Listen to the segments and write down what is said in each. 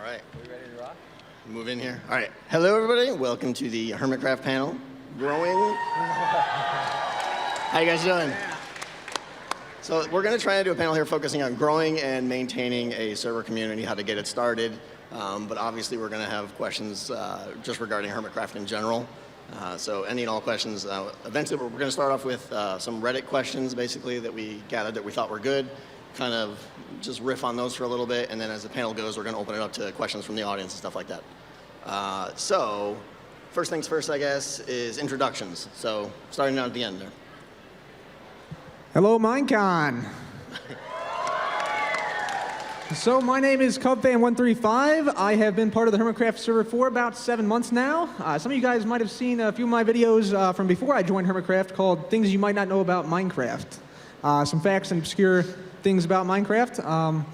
right. Are we ready to rock? Move in here. All right. Hello, everybody. Welcome to the Hermitcraft panel. Growing. How you guys doing? So we're going to try and do a panel here focusing on growing and maintaining a server community, how to get it started. But obviously, we're going to have questions just regarding Hermitcraft in general. So any and all questions. Eventually, we're going to start off with some Reddit questions, basically, that we gathered that we thought were good. Kind of just riff on those for a little bit, and then as the panel goes, we're going to open it up to questions from the audience and stuff like that. So first things first, I guess, is introductions. So starting down at the end there. Hello, MINECON. So my name is CubFan135. I have been part of the Hermitcraft server for about 7 months now. Some of you guys might have seen a few of my videos from before I joined Hermitcraft called Things You Might Not Know About Minecraft. Some facts and obscure things about Minecraft.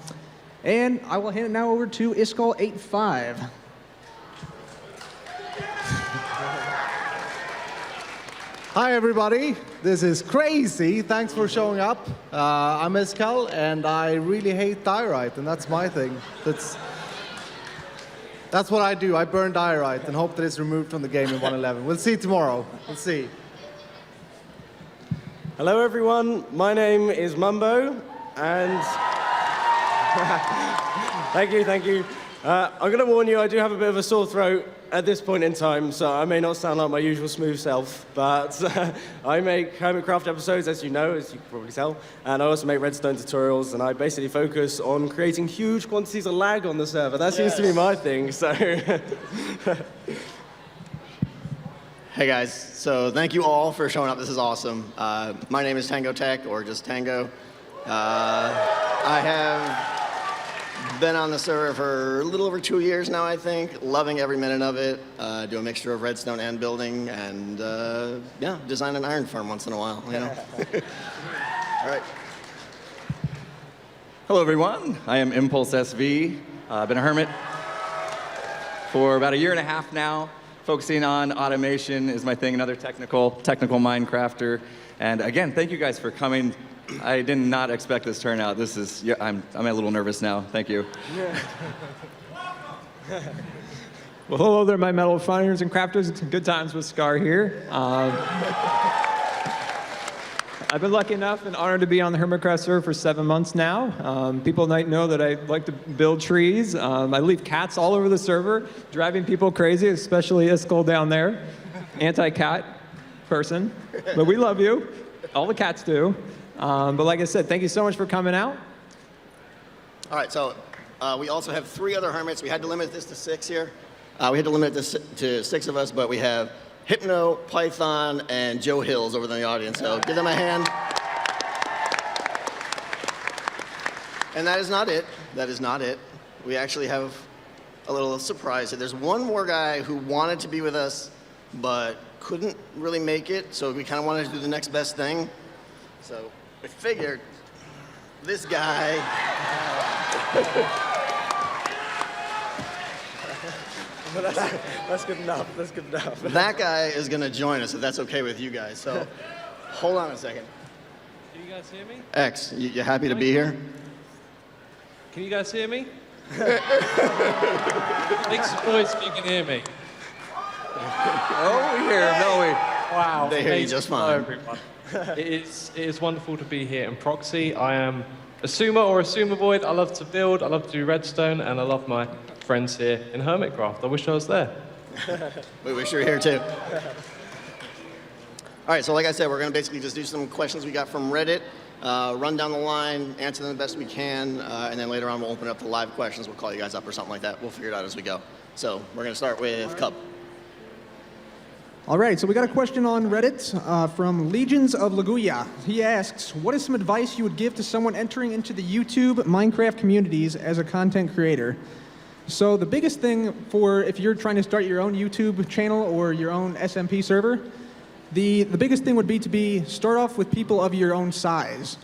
And I will hand it now over to Iskall85. Hi, everybody. This is crazy. Thanks for showing up. I'm Iskall, and I really hate diorite, and that's my thing. That's what I do. I burn diorite and hope that it's removed from the game in 1.11. We'll see tomorrow. We'll see. Hello, everyone. My name is Mumbo, and thank you. I'm going to warn you, I do have a bit of a sore throat at this point in time, so I may not sound like my usual smooth self, but I make Hermitcraft episodes, as you know, as you can probably tell, and I also make Redstone tutorials, and I basically focus on creating huge quantities of lag on the server. That seems to be my thing, so... Hey guys, so thank you all for showing up. This is awesome. My name is Tango Tech, or just Tango. I have been on the server for a little over 2 years now, I think. Loving every minute of it. Do a mixture of redstone and building, and yeah, design an iron farm once in a while, you know? All right. Hello, everyone. I am Impulse SV. I've been a hermit for about 1.5 years now. Focusing on automation is my thing, another technical Minecrafter. And again, thank you guys for coming. I did not expect this turnout. This is, yeah, I'm a little nervous now. Thank you. Well, hello there, my metal refiners and crafters. It's good times with Scar here. I've been lucky enough and honored to be on the Hermitcraft server for 7 months now. People might know that I like to build trees. I leave cats all over the server, driving people crazy, especially Iskall down there, anti-cat person. But we love you. All the cats do. But like I said, thank you so much for coming out. All right, so we also have 3 other hermits. We had to limit this to 6 here. We had to limit this to 6 of us, but we have Hypno, Python, and Joe Hills over in the audience, so give them a hand. And that is not it. That is not it. We actually have a little surprise here. There's one more guy who wanted to be with us, but couldn't really make it, so we kind of wanted to do the next best thing. So I figured this guy... That's good enough. That's good enough. That guy is going to join us, if that's okay with you guys. So hold on a second. Can you guys hear me? X, you happy to be here? Can you guys hear me? Make some noise if you can hear me. Oh, we hear him, don't we? Wow. They hear you amazing. just Hello, fine. everyone. It is wonderful to be here in Proxy. I am a Sumer or a Sumervoid. I love to build, I love to do redstone, and I love my friends here in Hermitcraft. I wish I was there. We wish you were here too. All right, so like I said, we're going to basically just do some questions we got from Reddit, run down the line, answer them the best we can, and then later on we'll open up to live questions. We'll call you guys up or something like that. We'll figure it out as we go. So we're going to start with Cub. All right, so we got a question on Reddit from Legions of Laguya. He asks, what is some advice you would give to someone entering into the YouTube Minecraft communities as a content creator? So the biggest thing for if you're trying to start your own YouTube channel or your own SMP server, the biggest thing would be to start off with people of your own size.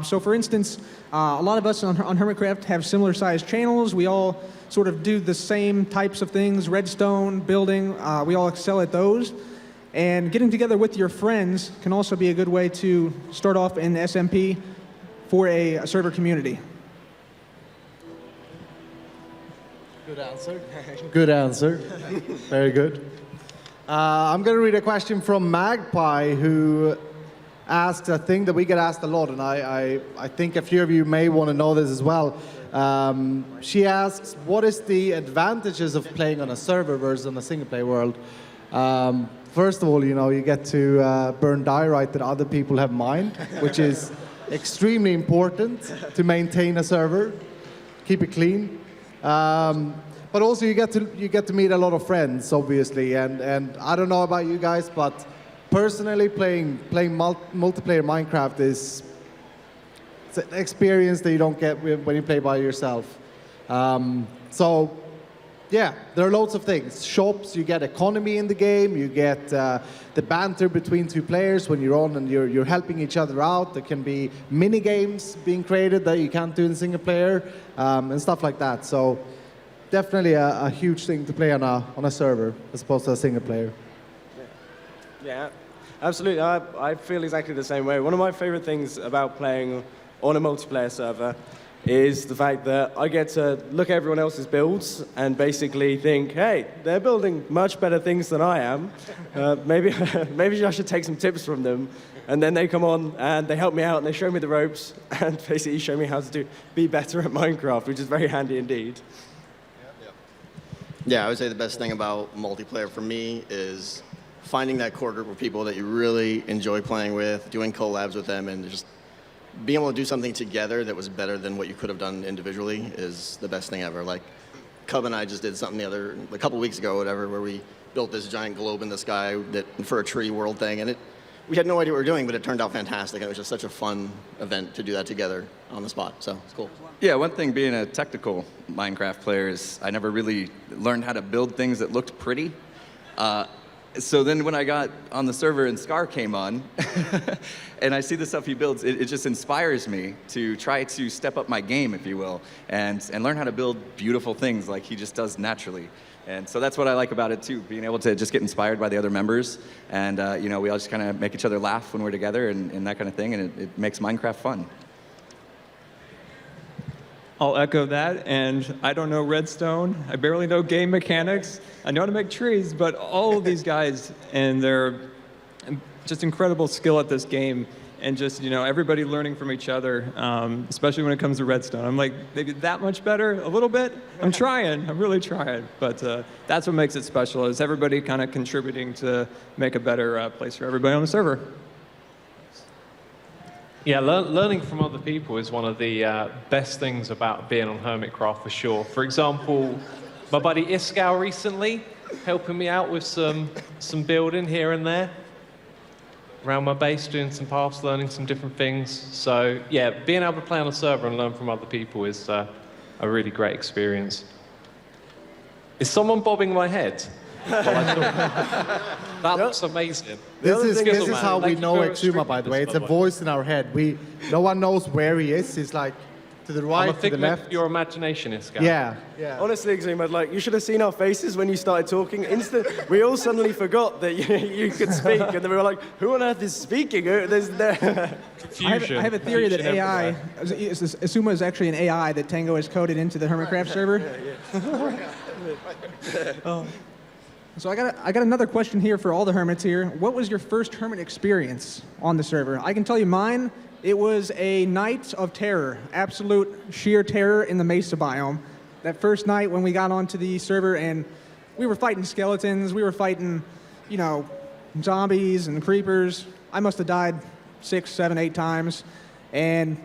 So for instance, a lot of us on Hermitcraft have similar sized channels. We all sort of do the same types of things, redstone, building, we all excel at those. And getting together with your friends can also be a good way to start off in SMP for a server community. Good answer. Good answer. Very good. I'm going to read a question from Magpie, who asked a thing that we get asked a lot, and I think a few of you may want to know this as well. She asks, what is the advantages of playing on a server versus on a single-player world? First of all, you get to burn diorite that other people have mined, which is extremely important to maintain a server, keep it clean. But also you get to meet a lot of friends, obviously, and I don't know about you guys, but personally playing multiplayer Minecraft it's an experience that you don't get when you play by yourself. So yeah, there are loads of things. Shops, you get economy in the game, you get the banter between two players when you're on and you're helping each other out. There can be mini games being created that you can't do in single player, and stuff like that. So definitely a huge thing to play on a server as opposed to a single player. Yeah, absolutely. I feel exactly the same way. One of my favorite things about playing on a multiplayer server is the fact that I get to look at everyone else's builds and basically think, hey, they're building much better things than I am. Maybe I should take some tips from them. And then they come on and they help me out and they show me the ropes and basically show me how to be better at Minecraft, which is very handy indeed. Yeah, I would say the best thing about multiplayer for me is finding that core group of people that you really enjoy playing with, doing collabs with them, and just being able to do something together that was better than what you could have done individually is the best thing ever. Like, Cub and I just did something a couple weeks ago, whatever, where we built this giant globe in the sky for a tree world thing, and we had no idea what we were doing, but it turned out fantastic, and it was just such a fun event to do that together on the spot, so it's cool. Yeah, one thing being a technical Minecraft player is I never really learned how to build things that looked pretty. So then when I got on the server and Scar came on, and I see the stuff he builds, it just inspires me to try to step up my game, if you will, and learn how to build beautiful things like he just does naturally. And so that's what I like about it too, being able to just get inspired by the other members, and we all just kind of make each other laugh when we're together and that kind of thing, and it makes Minecraft fun. I'll echo that, and I don't know redstone. I barely know game mechanics. I know how to make trees, but all of these guys and their just incredible skill at this game, and just everybody learning from each other, especially when it comes to redstone. I'm like, maybe that much better, a little bit. I'm trying, I'm really trying, but that's what makes it special, is everybody kind of contributing to make a better place for everybody on the server. Yeah, learning from other people is one of the best things about being on Hermitcraft, for sure. For example, my buddy Iskau recently helping me out with some building here and there around my base, doing some paths, learning some different things. So yeah, being able to play on a server and learn from other people is a really great experience. Is someone bobbing my head? That looks amazing. This is how we know Exuma, by the way. It's a voice in our head. No one knows where he is. He's like to the right, to the left. Your imagination, Iskau. Yeah. Honestly, Exuma, you should have seen our faces when you started talking. We all suddenly forgot that you could speak, and then we were like, who on earth is speaking? Confusion. I have a theory that AI, Exuma is actually an AI that Tango has coded into the Hermitcraft server. So I got another question here for all the hermits here. What was your first hermit experience on the server? I can tell you mine. It was a night of terror, absolute sheer terror in the Mesa biome. That first night when we got onto the server and we were fighting skeletons, we were fighting, zombies and creepers. I must have died 6, 7, 8 times, and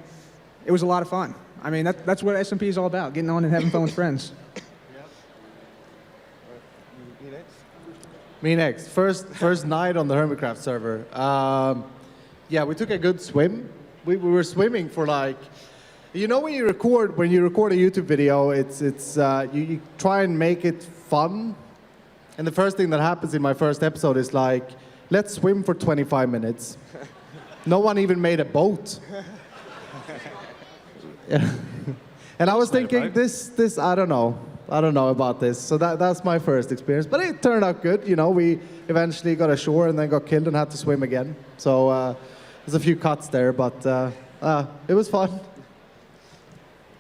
it was a lot of fun. I mean, that's what SMP is all about, getting on and having fun with friends. Me next. First night on the Hermitcraft server. Yeah, we took a good swim. We were swimming for like, when you record a YouTube video, you try and make it fun. And the first thing that happens in my first episode is like, let's swim for 25 minutes. No one even made a boat. Yeah. And I was thinking, this I don't know about this. So that's my first experience. But it turned out good. We eventually got ashore and then got killed and had to swim again. So there's a few cuts there, but it was fun.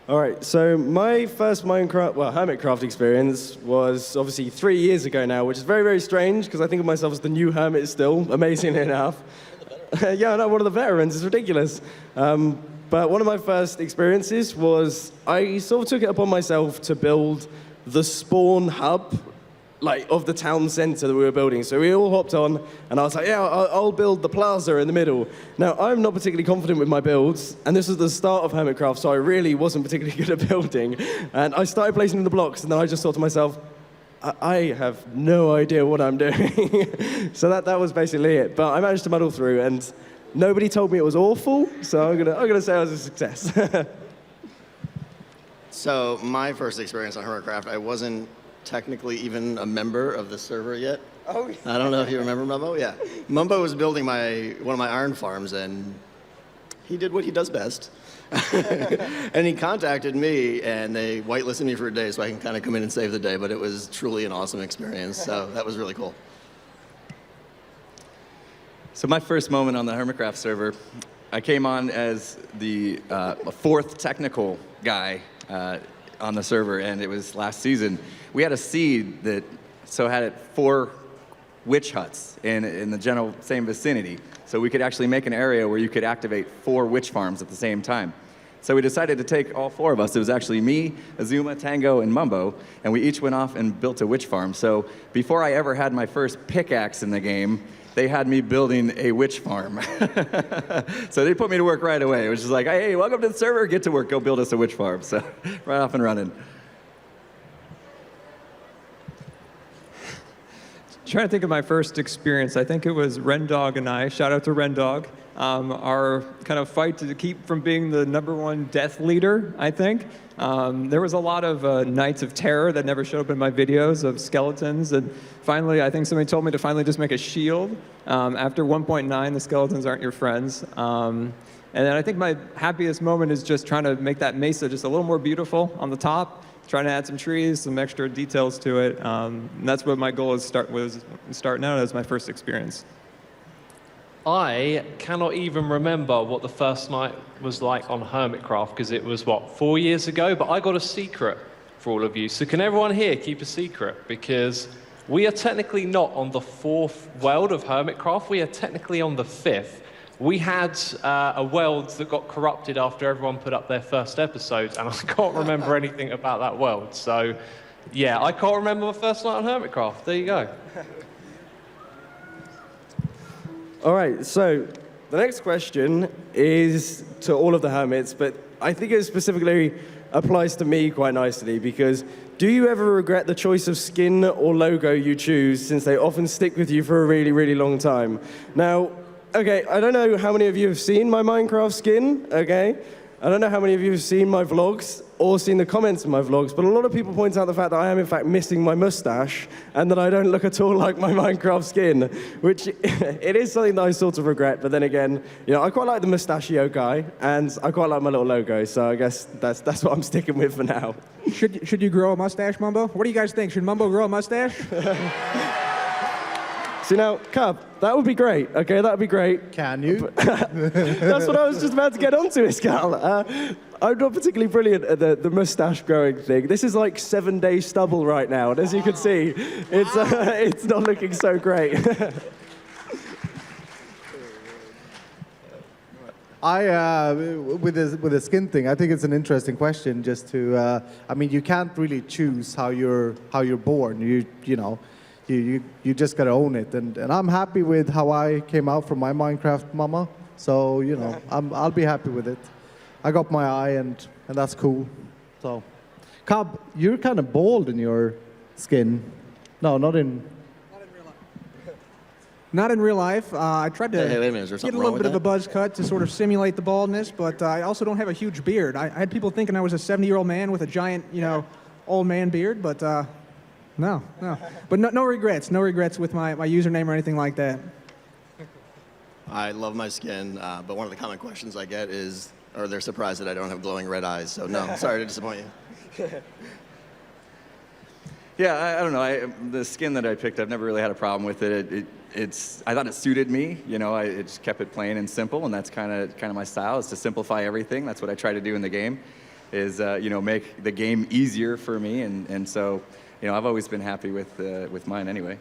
All right, so my first Hermitcraft experience was obviously 3 years ago now, which is very, very strange because I think of myself as the new hermit still, amazingly enough. Yeah, no, one of the veterans. It's ridiculous. But one of my first experiences was I sort of took it upon myself to build the spawn hub, like, of the town center that we were building. So we all hopped on, and I was like, yeah, I'll build the plaza in the middle. Now, I'm not particularly confident with my builds, and this was the start of Hermitcraft, so I really wasn't particularly good at building. And I started placing the blocks, and then I just thought to myself, I have no idea what I'm doing. So that was basically it. But I managed to muddle through, and nobody told me it was awful, so I'm gonna say it was a success. So my first experience on Hermitcraft, I wasn't technically even a member of the server yet. Oh, I don't know if you remember Mumbo. Yeah, Mumbo was building one of my iron farms, and he did what he does best. And he contacted me, and they whitelisted me for a day so I can kind of come in and save the day. But it was truly an awesome experience. So that was really cool. So my first moment on the Hermitcraft server, I came on as the fourth technical guy on the server, and it was last season. We had a seed that had 4 witch huts in the general same vicinity. So we could actually make an area where you could activate 4 witch farms at the same time. So we decided to take all 4 of us. It was actually me, Azuma, Tango, and Mumbo, and we each went off and built a witch farm. So before I ever had my first pickaxe in the game, they had me building a witch farm. So they put me to work right away. It was just like, hey, welcome to the server, get to work, go build us a witch farm. So right off and running. Trying to think of my first experience. I think it was Rendog and I. Shout out to Rendog. Our kind of fight to keep from being the #1 death leader, I think. There was a lot of Nights of Terror that never showed up in my videos of skeletons. And finally, I think somebody told me to finally just make a shield. After 1.9, the skeletons aren't your friends. And then I think my happiest moment is just trying to make that mesa just a little more beautiful on the top. Trying to add some trees, some extra details to it. And that's what my goal is starting out as my first experience. I cannot even remember what the first night was like on Hermitcraft because it was, 4 years ago? But I got a secret for all of you. So can everyone here keep a secret? Because we are technically not on the 4th world of Hermitcraft. We are technically on the 5th. We had a world that got corrupted after everyone put up their first episodes, and I can't remember anything about that world. So, yeah, I can't remember my first night on Hermitcraft. There you go. All right, so the next question is to all of the hermits, but I think it specifically applies to me quite nicely because do you ever regret the choice of skin or logo you choose since they often stick with you for a really, really long time? Now, okay, I don't know how many of you have seen my Minecraft skin, okay? I don't know how many of you have seen my vlogs or seen the comments in my vlogs, but a lot of people point out the fact that I am in fact missing my mustache and that I don't look at all like my Minecraft skin, which it is something that I sort of regret, but then again, I quite like the mustachio guy and I quite like my little logo, so I guess that's what I'm sticking with for now. Should you grow a mustache, Mumbo? What do you guys think? Should Mumbo grow a mustache? See now, Cub, that would be great, okay? That would be great. Can you? That's what I was just about to get onto, Iskal. I'm not particularly brilliant at the mustache growing thing. This is like 7-day stubble right now, and as you can see, it's not looking so great. With the skin thing, I think it's an interesting question. Just to, you can't really choose how you're born. You just gotta own it, and I'm happy with how I came out from my Minecraft mama. So I'll be happy with it. I got my eye, and that's cool. So, Cub, you're kind of bald in your skin. No, not in. Not in real life. I tried to Hey, wait a minute, is there get a something little wrong bit with of a buzz cut to sort of simulate the baldness, but I also don't have a huge beard. I had people thinking I was a 70-year-old man with a giant, old man beard, but no. But no regrets. No regrets with my username or anything like that. I love my skin, but one of the common questions I get is, or they're surprised that I don't have glowing red eyes. So no, sorry to disappoint you. Yeah, I don't know. The skin that I picked, I've never really had a problem with it. I thought it suited me. I just kept it plain and simple, and that's kind of my style, is to simplify everything. That's what I try to do in the game. is make the game easier for me, and so I've always been happy with mine anyway.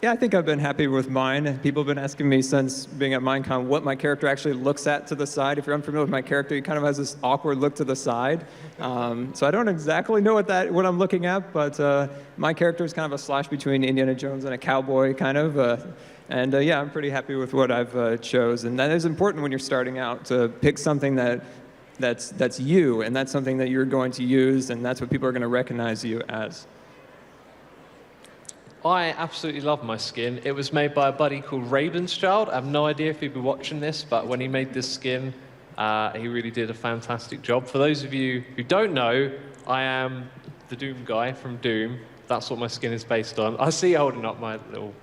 Yeah, I think I've been happy with mine. People have been asking me since being at MINECON what my character actually looks at to the side. If you're unfamiliar with my character, he kind of has this awkward look to the side. So I don't exactly know what I'm looking at, but my character is kind of a slash between Indiana Jones and a cowboy, kind of. Yeah, I'm pretty happy with what I've chose. And that is important when you're starting out, to pick something that's you, and that's something that you're going to use, and that's what people are going to recognize you as. I absolutely love my skin. It was made by a buddy called Ravenschild. I have no idea if he'd be watching this, but when he made this skin, he really did a fantastic job. For those of you who don't know, I am the Doom guy from Doom. That's what my skin is based on. I see you holding up my little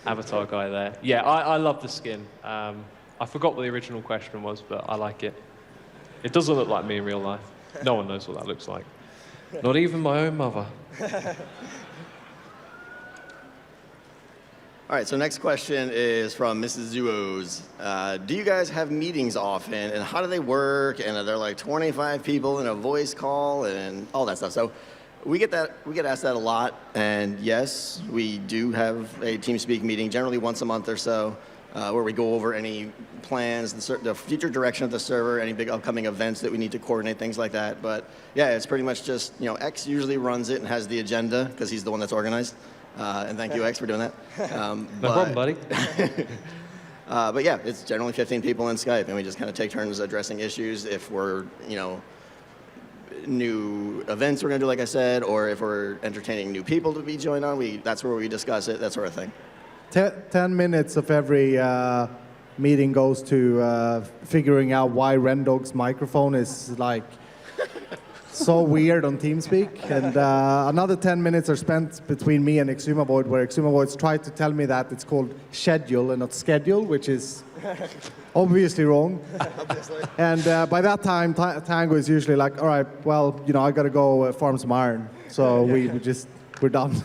avatar guy there. Yeah, I love the skin. I forgot what the original question was, but I like it. It doesn't look like me in real life. No one knows what that looks like. Not even my own mother. All right, so next question is from Mrs. Zuos. Do you guys have meetings often, and how do they work? And are there like 25 people in a voice call and all that stuff? So we get asked that a lot, and yes, we do have a TeamSpeak meeting, generally once a month or so, where we go over any plans, the future direction of the server, any big upcoming events that we need to coordinate, things like that. But yeah, it's pretty much just, X usually runs it and has the agenda because he's the one that's organized. And thank you, X, for doing that. No problem, buddy. But yeah, it's generally 15 people in Skype, and we just kind of take turns addressing issues. If we're, new events we're going to do, like I said, or if we're entertaining new people to be joined on, that's where we discuss it, that sort of thing. 10 minutes of every meeting goes to figuring out why Rendog's microphone is like so weird on TeamSpeak, and another 10 minutes are spent between me and Exumavoid, where Exumavoid's tried to tell me that it's called schedule and not schedule, which is obviously wrong. Obviously. And by that time, Tango is usually like, all right, well, I got to go farm some iron, so we're done.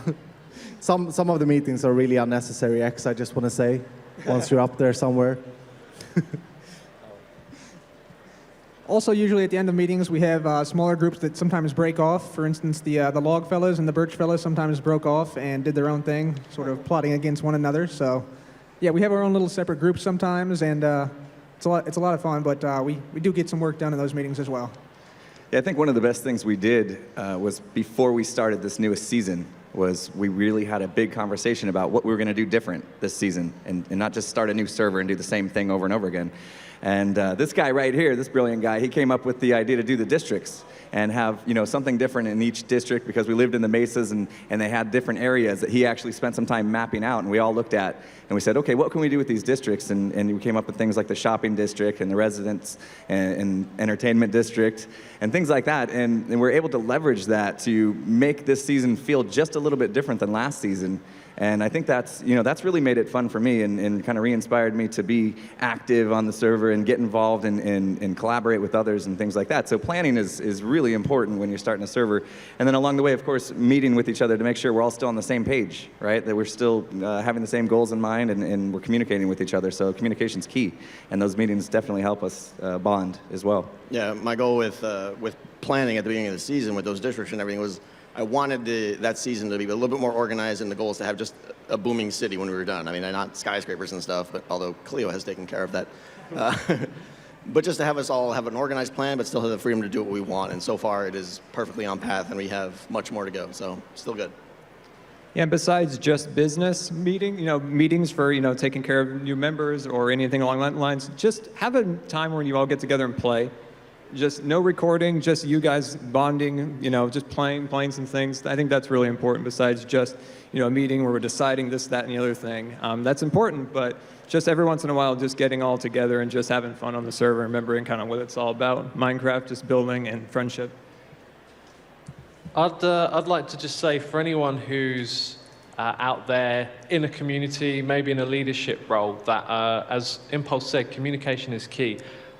Some of the meetings are really unnecessary, X, I just want to say, once you're up there somewhere. Also, usually at the end of meetings, we have smaller groups that sometimes break off. For instance, the Log fellas and the Birch fellas sometimes broke off and did their own thing, sort of plotting against one another. So, yeah, we have our own little separate groups sometimes, and it's a lot of fun. But we do get some work done in those meetings as well. Yeah, I think one of the best things we did was before we started this newest season was we really had a big conversation about what we were going to do different this season, and not just start a new server and do the same thing over and over again. And this guy right here, this brilliant guy, he came up with the idea to do the districts and have something different in each district, because we lived in the mesas and they had different areas that he actually spent some time mapping out, and we all looked at and we said, okay, what can we do with these districts? And we came up with things like the shopping district and the residence and entertainment district and things like that, and we're able to leverage that to make this season feel just a little bit different than last season. And I think that's really made it fun for me and kind of re-inspired me to be active on the server and get involved and collaborate with others and things like that. So planning is really important when you're starting a server. And then along the way, of course, meeting with each other to make sure we're all still on the same page, right? That we're still having the same goals in mind and we're communicating with each other. So communication's key. And those meetings definitely help us bond as well. Yeah, my goal with planning at the beginning of the season with those districts and everything was I wanted that season to be a little bit more organized, and the goal is to have just a booming city when we were done. I mean, not skyscrapers and stuff, but although Cleo has taken care of that. But just to have us all have an organized plan, but still have the freedom to do what we want. And so far, it is perfectly on path, and we have much more to go. So still good. Yeah, and besides just business meetings for, taking care of new members or anything along that lines, just have a time when you all get together and play. Just no recording, just you guys bonding, just playing some things. I think that's really important besides just, a meeting where we're deciding this, that, and the other thing. That's important, but just every once in a while, just getting all together and just having fun on the server, remembering kind of what it's all about. Minecraft, just building and friendship. I'd like to just say for anyone who's out there in a community, maybe in a leadership role, that as Impulse said, communication is key.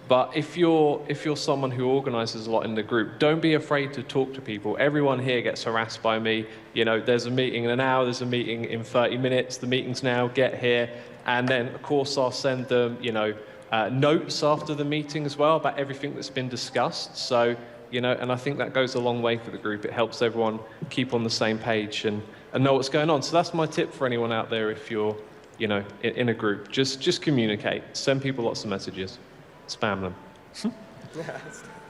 But if you're someone who organizes a lot in the group, don't be afraid to talk to people. Everyone here gets harassed by me. There's a meeting in an hour, there's a meeting in 30 minutes, the meeting's now, get here. And then, of course, I'll send them, notes after the meeting as well about everything that's been discussed. So, and I think that goes a long way for the group. It helps everyone keep on the same page and know what's going on. So that's my tip for anyone out there if you're, in a group. Just communicate. Send people lots of messages. Spam them.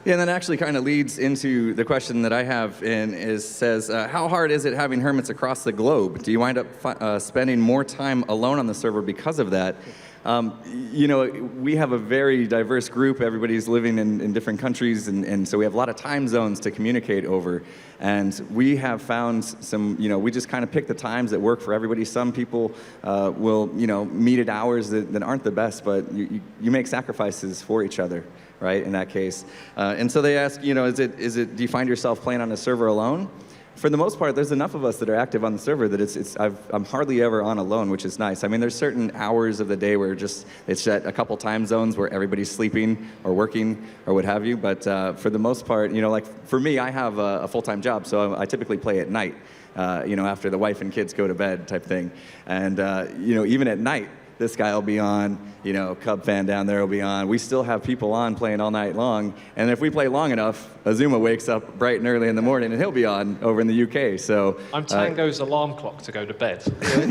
Yeah, and that actually kind of leads into the question that I have, and says, how hard is it having hermits across the globe? Do you wind up spending more time alone on the server because of that? We have a very diverse group. Everybody's living in different countries, and so we have a lot of time zones to communicate over. And we have found some, we just kind of pick the times that work for everybody. Some people will, meet at hours that aren't the best, but you make sacrifices for each other, right, in that case. And so they ask, do you find yourself playing on a server alone? For the most part, there's enough of us that are active on the server that I'm hardly ever on alone, which is nice. I mean, there's certain hours of the day where it's at a couple time zones where everybody's sleeping or working or what have you. But for the most part, like for me, I have a full-time job, so I typically play at night, after the wife and kids go to bed type thing. And, even at night, this guy will be on, Cub fan down there will be on. We still have people on playing all night long. And if we play long enough, Azuma wakes up bright and early in the morning and he'll be on over in the UK. So I'm Tango's alarm clock to go to bed.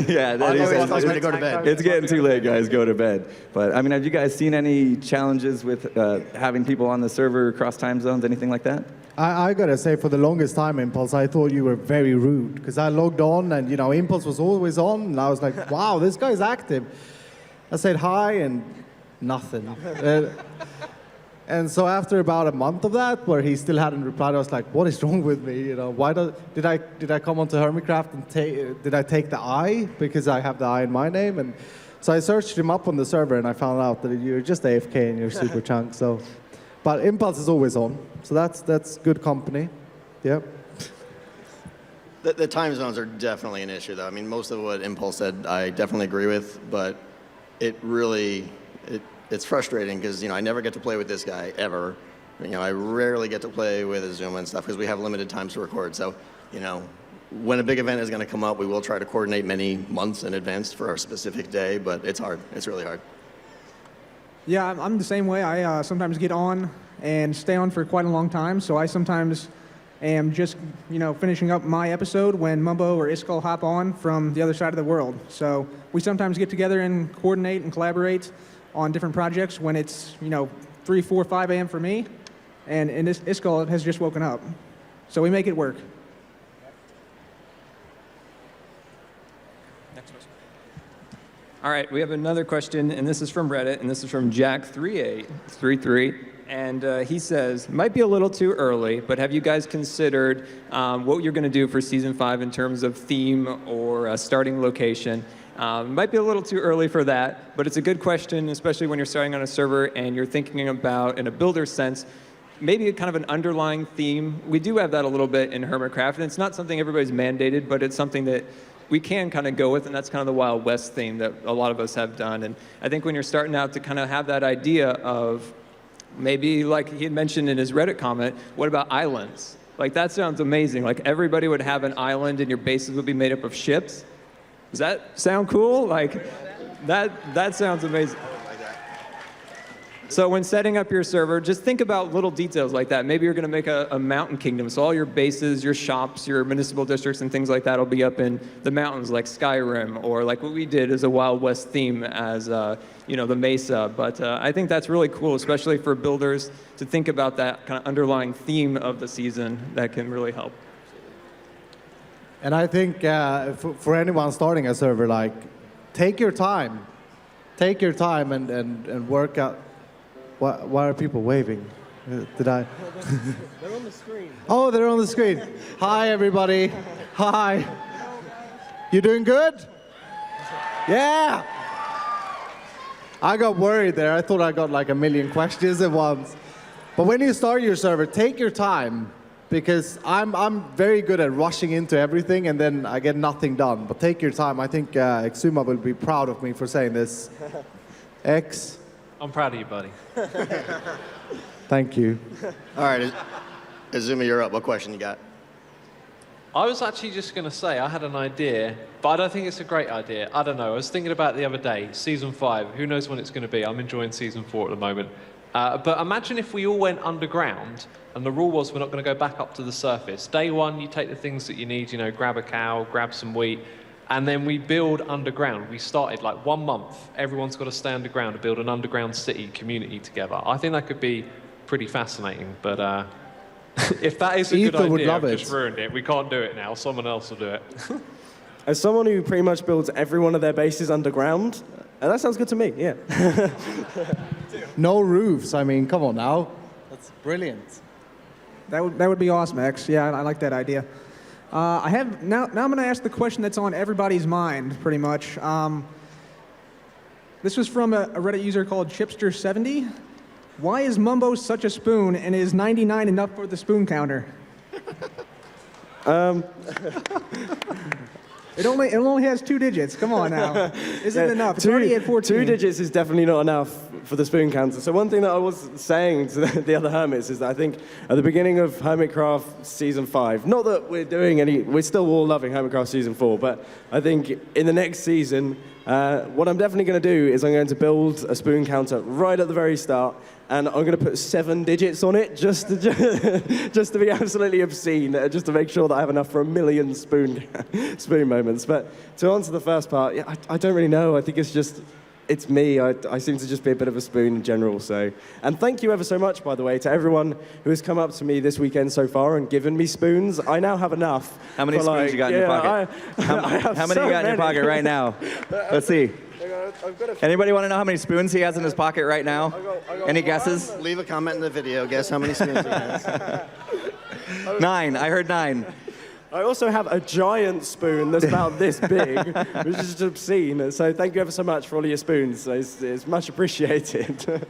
Yeah, that is. To go to bed. It's getting too late, guys. Go to bed. But I mean, have you guys seen any challenges with having people on the server across time zones, anything like that? I gotta say, for the longest time, Impulse, I thought you were very rude because I logged on and Impulse was always on, and I was like, wow, this guy's active. I said hi and nothing. And so after about a month of that, where he still hadn't replied, I was like, what is wrong with me? Why did I come onto Hermitcraft and did I take the I because I have the I in my name? And so I searched him up on the server and I found out that you're just AFK and you're super chunk. So, but Impulse is always on, so that's good company. Yep. The time zones are definitely an issue, though. I mean, most of what Impulse said, I definitely agree with, but it's frustrating because I never get to play with this guy ever. I rarely get to play with Azuma and stuff because we have limited times to record. So when a big event is going to come up, we will try to coordinate many months in advance for our specific day, but it's hard. It's really hard. Yeah, I'm the same way. I sometimes get on and stay on for quite a long time, so I sometimes am just, finishing up my episode when Mumbo or Iskall hop on from the other side of the world. So we sometimes get together and coordinate and collaborate on different projects when it's, 3, 4, 5 a.m. for me, and Iskall has just woken up. So we make it work. All right, we have another question, and this is from Reddit, and this is from Jack3833. And he says, might be a little too early, but have you guys considered what you're going to do for Season 5 in terms of theme or starting location? Might be a little too early for that, but it's a good question, especially when you're starting on a server and you're thinking about, in a builder sense, maybe kind of an underlying theme. We do have that a little bit in Hermitcraft, and it's not something everybody's mandated, but it's something that we can kind of go with, and that's kind of the Wild West theme that a lot of us have done. And I think when you're starting out to kind of have that idea of maybe, like he had mentioned in his Reddit comment, what about islands? Like, that sounds amazing. Like, everybody would have an island and your bases would be made up of ships. Does that sound cool? Like, that sounds amazing. So when setting up your server, just think about little details like that. Maybe you're going to make a mountain kingdom. So all your bases, your shops, your municipal districts, and things like that will be up in the mountains, like Skyrim, or like what we did as a Wild West theme as the Mesa. But I think that's really cool, especially for builders, to think about that kind of underlying theme of the season that can really help. And I think for anyone starting a server, like, take your time. Take your time and work out. Why are people waving? Did I? They're on the screen. Oh, they're on the screen. Hi, everybody. Hi. You doing good? Yeah. I got worried there. I thought I got like a million questions at once. But when you start your server, take your time, because I'm very good at rushing into everything and then I get nothing done. But take your time. I think Exuma will be proud of me for saying this. X. I'm proud of you, buddy. Thank you. All right, Azuma, you're up. What question you got? I was actually just going to say I had an idea, but I don't think it's a great idea. I don't know. I was thinking about it the other day, season 5. Who knows when it's going to be? I'm enjoying season 4 at the moment. But imagine if we all went underground, and the rule was we're not going to go back up to the surface. Day 1, you take the things that you need, you know, grab a cow, grab some wheat, and then we build underground. We started like 1 month. Everyone's got to stay underground to build an underground city community together. I think that could be pretty fascinating, but if that is a good Ethan would idea, love I've it. just ruined it. We can't do it now. Someone else will do it. As someone who pretty much builds every one of their bases underground, that sounds good to me, yeah. No roofs. I mean, come on now. That's brilliant. That would be awesome, X. Yeah, I like that idea. I have now I'm going to ask the question that's on everybody's mind, pretty much. This was from a Reddit user called Chipster70. Why is Mumbo such a spoon, and is 99 enough for the spoon counter? It only has 2 digits. Come on now. Isn't it enough? It's already at 14. 2 digits is definitely not enough for the spoon counter. So one thing that I was saying to the other hermits is that I think at the beginning of Hermitcraft Season 5, not that we're still all loving Hermitcraft Season 4, but I think in the next season, what I'm definitely going to do is I'm going to build a spoon counter right at the very start, and I'm going to put 7 digits on it just to be absolutely obscene, just to make sure that I have enough for 1 million spoon moments. But to answer the first part, yeah, I don't really know. I think it's me. I seem to just be a bit of a spoon in general. So, and thank you ever so much, by the way, to everyone who has come up to me this weekend so far and given me spoons. I now have enough. How many spoons you got in your pocket? How many you got in your pocket right now? Let's see. Anybody want to know how many spoons he has in his pocket right now? Any guesses? Leave a comment in the video. Guess how many spoons he has. 9. I heard 9. I also have a giant spoon that's about this big, which is just obscene. So thank you ever so much for all of your spoons. It's much appreciated.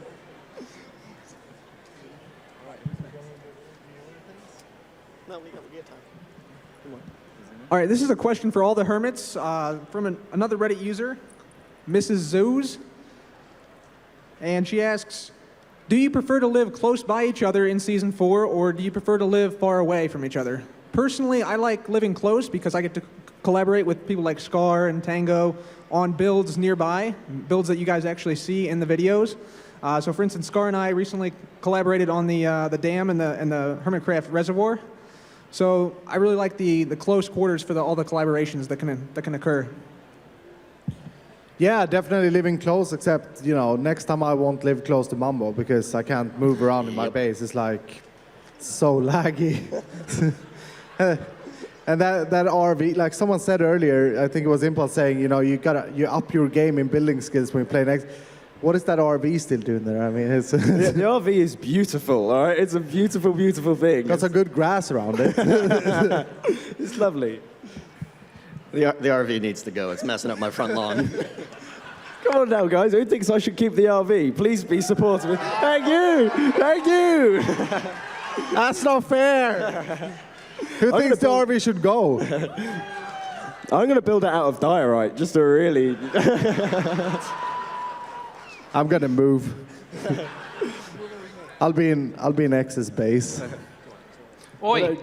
All right, this is a question for all the hermits from another Reddit user, Mrs. Zoos. And she asks, do you prefer to live close by each other in Season 4, or do you prefer to live far away from each other? Personally, I like living close because I get to collaborate with people like Scar and Tango on builds nearby, builds that you guys actually see in the videos. So for instance, Scar and I recently collaborated on the dam and the Hermitcraft reservoir. So I really like the close quarters for all the collaborations that can occur. Yeah, definitely living close, except, you know, next time I won't live close to Mumbo because I can't move around in my base. It's like so laggy. And that RV, like someone said earlier, I think it was Impulse saying, you know, you up your game in building skills when you play next. What is that RV still doing there? I mean, it's the RV is beautiful, all right? It's a beautiful, beautiful thing. Got some good grass around it. It's lovely. The RV needs to go. It's messing up my front lawn. Come on now, guys. Who thinks I should keep the RV? Please be supportive. Thank you. Thank you. That's not fair. Who thinks the RV should go? I'm going to build it out of diorite, just to really... I'm going to move. I'll be in X's base. Oi!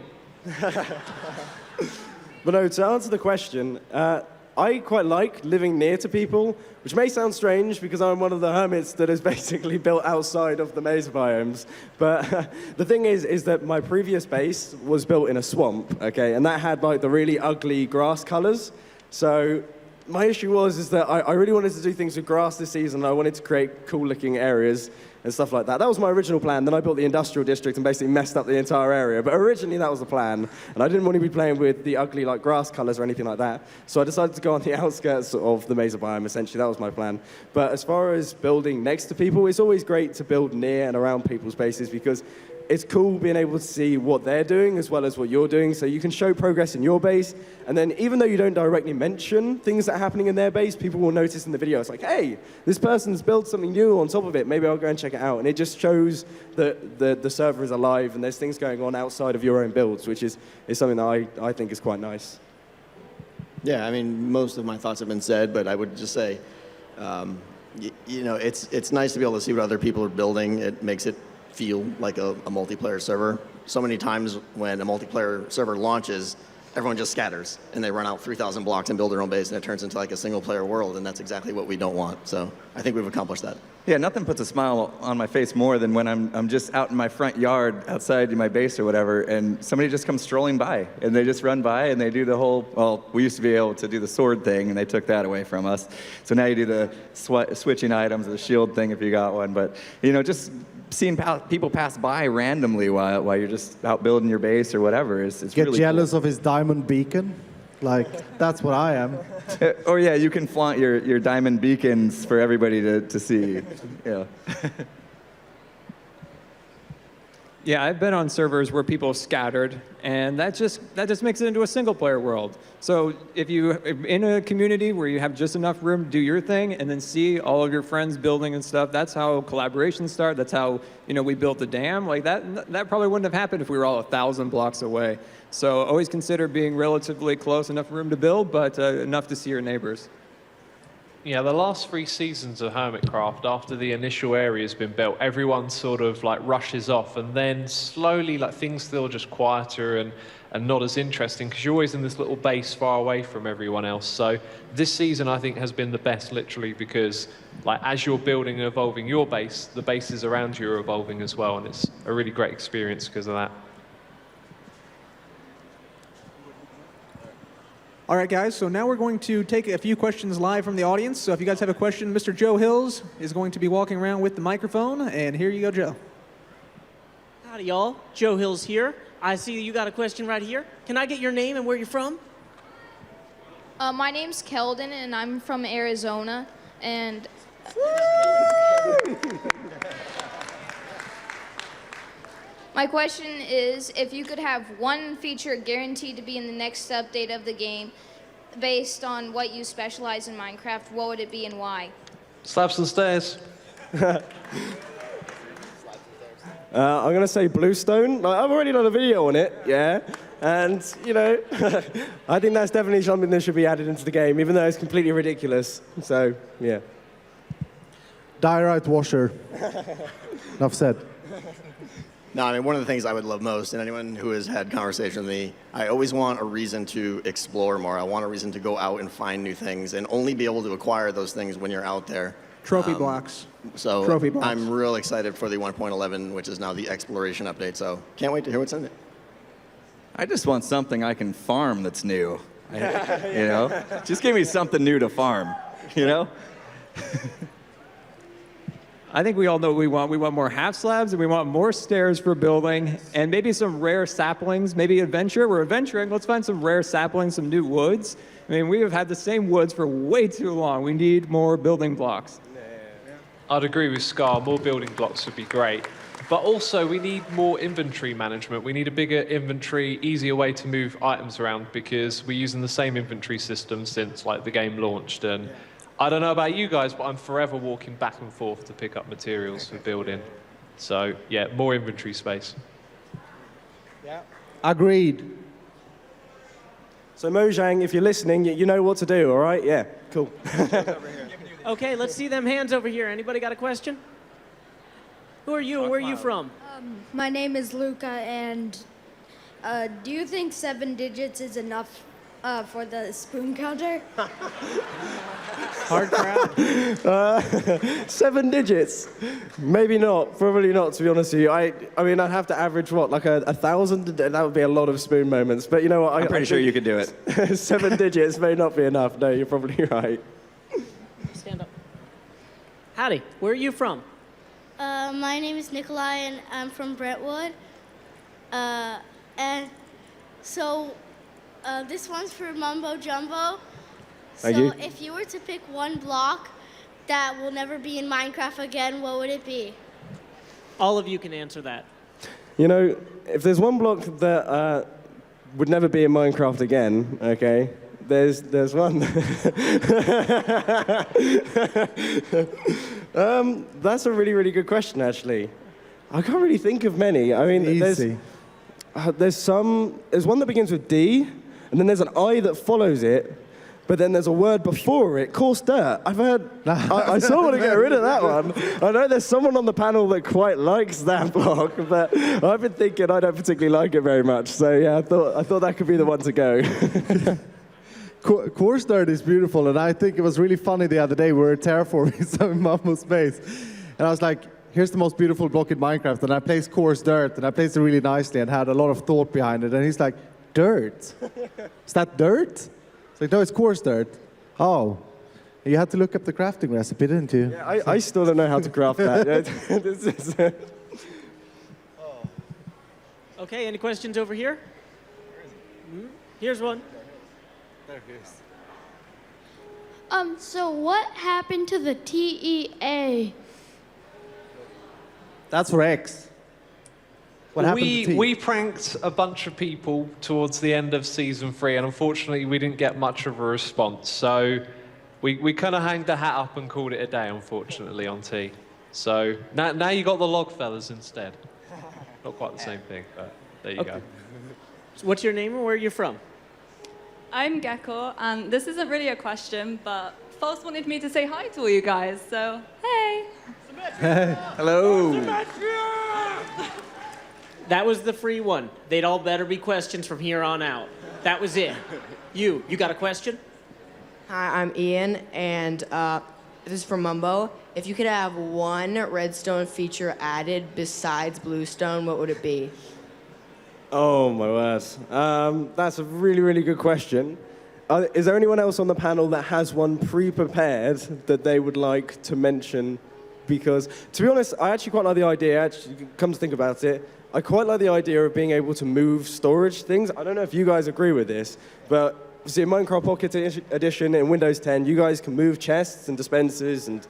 But no, to answer the question, I quite like living near to people, which may sound strange because I'm one of the hermits that is basically built outside of the mesa biomes. But the thing is that my previous base was built in a swamp, okay, and that had like the really ugly grass colors. So my issue is that I really wanted to do things with grass this season. I wanted to create cool-looking areas and stuff like that. That was my original plan. Then I built the industrial district and basically messed up the entire area. But originally, that was the plan. And I didn't want to be playing with the ugly like grass colors or anything like that. So I decided to go on the outskirts of the mesa biome, essentially. That was my plan. But as far as building next to people, it's always great to build near and around people's bases because it's cool being able to see what they're doing as well as what you're doing, so you can show progress in your base, and then even though you don't directly mention things that are happening in their base, people will notice in the video, it's like, hey, this person's built something new on top of it, maybe I'll go and check it out, and it just shows that the server is alive and there's things going on outside of your own builds, which is something that I think is quite nice. Yeah, I mean, most of my thoughts have been said, but I would just say, you know, it's nice to be able to see what other people are building. It makes it feel like a multiplayer server. So many times when a multiplayer server launches, everyone just scatters and they run out 3,000 blocks and build their own base, and it turns into like a single-player world, and that's exactly what we don't want. So I think we've accomplished that. Yeah, nothing puts a smile on my face more than when I'm just out in my front yard outside my base or whatever, and somebody just comes strolling by, and they just run by and they do the whole, well, we used to be able to do the sword thing, and they took that away from us. So now you do the switching items, the shield thing if you got one. But, you know, just seeing people pass by randomly while you're just out building your base or whatever is Get really jealous cool. of his diamond beacon? Like, that's what I am. Or yeah, you can flaunt your diamond beacons for everybody to see. Yeah. Yeah, I've been on servers where people scattered, and that just makes it into a single-player world. So if you're in a community where you have just enough room to do your thing, and then see all of your friends building and stuff, that's how collaborations start. That's how, you know, we built the dam. Like that probably wouldn't have happened if we were all 1,000 blocks away. So always consider being relatively close, enough room to build, but enough to see your neighbors. Yeah, the last 3 seasons of Hermitcraft, after the initial area's been built, everyone sort of like rushes off, and then slowly like things feel just quieter and not as interesting because you're always in this little base far away from everyone else. So this season I think has been the best, literally, because like as you're building and evolving your base, the bases around you are evolving as well, and it's a really great experience because of that. All right, guys, so now we're going to take a few questions live from the audience. So if you guys have a question, Mr. Joe Hills is going to be walking around with the microphone, and here you go, Joe. Howdy, y'all. Joe Hills here. I see you got a question right here. Can I get your name and where you're from? My name's Keldon, and I'm from Arizona. And my question is, if you could have one feature guaranteed to be in the next update of the game, based on what you specialize in Minecraft, what would it be and why? Slabs and stairs. I'm going to say bluestone. Like, I've already done a video on it, yeah. And, you know, I think that's definitely something that should be added into the game, even though it's completely ridiculous. So, yeah. Diorite washer. Enough said. No, I mean, one of the things I would love most, and anyone who has had conversation with me, I always want a reason to explore more. I want a reason to go out and find new things and only be able to acquire those things when you're out there. Trophy blocks. So Trophy blocks. I'm real excited for the 1.11, which is now the exploration update. So can't wait to hear what's in it. I just want something I can farm that's new. You know? Just give me something new to farm, you know? I think we all know what we want. We want more half slabs, and we want more stairs for building, and maybe some rare saplings, maybe adventure. We're adventuring. Let's find some rare saplings, some new woods. I mean, we have had the same woods for way too long. We need more building blocks. I'd agree with Scar. More building blocks would be great. But also, we need more inventory management. We need a bigger inventory, easier way to move items around, because we're using the same inventory system since like the game launched. And I don't know about you guys, but I'm forever walking back and forth to pick up materials for building. So yeah, more inventory space. Agreed. So Mojang, if you're listening, you know what to do, all right? Yeah, cool. Okay, let's see them hands over here. Anybody got a question? Who are you and where are you from? My name is Luca, and do you think 7 digits is enough for the spoon counter? Hard crowd. 7 digits? Maybe not. Probably not, to be honest with you. I mean, I'd have to average, what, like 1,000? That would be a lot of spoon moments. But you know what? I'm pretty sure you could do it. 7 digits may not be enough. No, you're probably right. Stand up. Howdy, where are you from? My name is Nikolai, and I'm from Brentwood. And so this one's for Mumbo Jumbo. Thank So you. if you were to pick one block that will never be in Minecraft again, what would it be? All of you can answer that. You know, if there's one block that would never be in Minecraft again, okay, there's one. That's a really, really good question, actually. I can't really think of many. I mean, Easy. there's one that begins with D, and then there's an I that follows it, but then there's a word before it, coarse dirt. I've heard, I sort of want to get rid of that one. I know there's someone on the panel that quite likes that block, but I've been thinking I don't particularly like it very much. So yeah, I thought that could be the one to go. Coarse dirt is beautiful, and I think it was really funny the other day. We were terraforming some in Mammo's base, and I was like, here's the most beautiful block in Minecraft, and I placed coarse dirt, and I placed it really nicely and had a lot of thought behind it, and he's like, dirt? Is that dirt? It's like, no, it's coarse dirt. Oh. You had to look up the crafting recipe, didn't you? Yeah, I still don't know how to craft that. Okay, any questions over here? Here's one. So what happened to the TEA? That's for X. What happened to T? We pranked a bunch of people towards the end of season 3, and unfortunately we didn't get much of a response. So we kind of hanged the hat up and called it a day, unfortunately, on T. So now you got the log fellas instead. Not quite the same thing, but there you go. So what's your name and where are you from? I'm Gecko, and this isn't really a question, but False wanted me to say hi to all you guys, so hey. Hello. That was the free one. They'd all better be questions from here on out. That was it. You got a question? Hi, I'm Ian, and this is from Mumbo. If you could have one redstone feature added besides bluestone, what would it be? Oh, my word. That's a really, really good question. Is there anyone else on the panel that has one pre-prepared that they would like to mention? Because, to be honest, I actually quite like the idea. Actually, come to think about it, I quite like the idea of being able to move storage things. I don't know if you guys agree with this, but see, in Minecraft Pocket Edition in Windows 10, you guys can move chests and dispensers and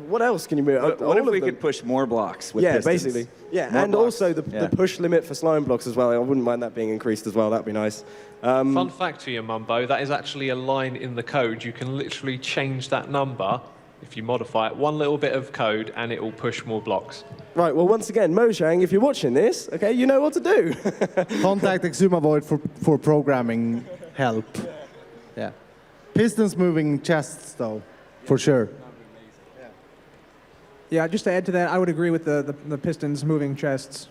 what else can you move? What if we could push more blocks with pistons? Basically. Yeah, more and blocks. also the push limit for slime blocks as well. I wouldn't mind that being increased as well. That'd be nice. Fun fact for you, Mumbo, that is actually a line in the code. You can literally change that number if you modify it, one little bit of code, and it will push more blocks. Right, well, once again, Mojang, if you're watching this, okay, you know what to do. Contact Exumavoid for programming help. Yeah. Pistons moving chests, though, for sure. Yeah, just to add to that, I would agree with the Pistons moving chests.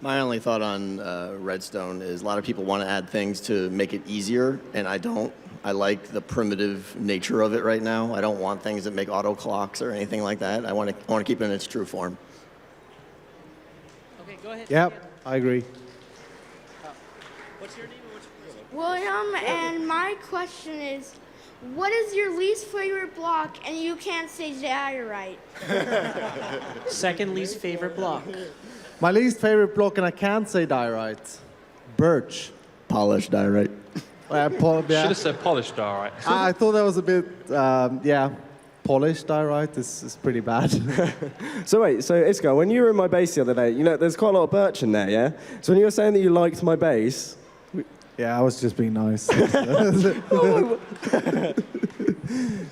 My only thought on redstone is a lot of people want to add things to make it easier, and I don't. I like the primitive nature of it right now. I don't want things that make auto clocks or anything like that. I want to keep it in its true form. Okay, go ahead. Yep, I agree. What's your name and what's your question? William, and my question is, what is your least favorite block? And you can't say diorite. Second least favorite block. My least favorite block, and I can't say diorite. Birch. Polished diorite. Should have said polished diorite. I thought that was a bit, polished diorite is pretty bad. So wait, so Iskar, when you were in my base the other day, you know, there's quite a lot of birch in there, yeah? So when you were saying that you liked my base... Yeah, I was just being nice.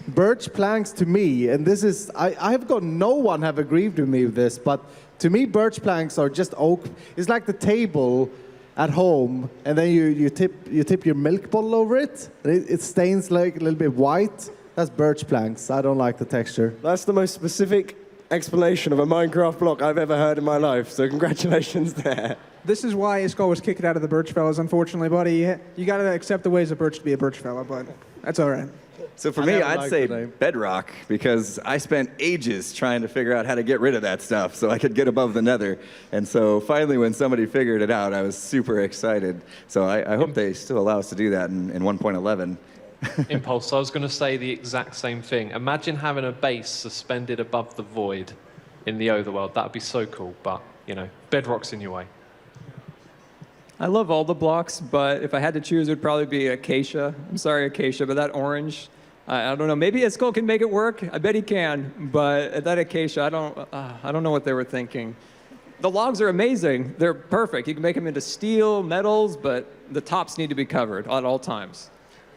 Birch planks to me, and this is, I've got no one have agreed with me with this, but to me birch planks are just oak. It's like the table at home, and then you tip your milk bottle over it, and it stains like a little bit white. That's birch planks. I don't like the texture. That's the most specific explanation of a Minecraft block I've ever heard in my life, so congratulations there. This is why Iskall was kicked out of the Birch Fellas, unfortunately, buddy. You got to accept the ways of Birch to be a Birch Fella, but that's all right. So for me, I'd say bedrock, because I spent ages trying to figure out how to get rid of that stuff so I could get above the nether. And so finally, when somebody figured it out, I was super excited. So I hope they still allow us to do that in 1.11. Impulse, I was going to say the exact same thing. Imagine having a base suspended above the void in the Otherworld. That would be so cool, but, you know, bedrock's in your way. I love all the blocks, but if I had to choose, it would probably be acacia. I'm sorry, acacia, but that orange, I don't know. Maybe a skull can make it work. I bet he can, but that acacia, I don't know what they were thinking. The logs are amazing. They're perfect. You can make them into steel, metals, but the tops need to be covered at all times.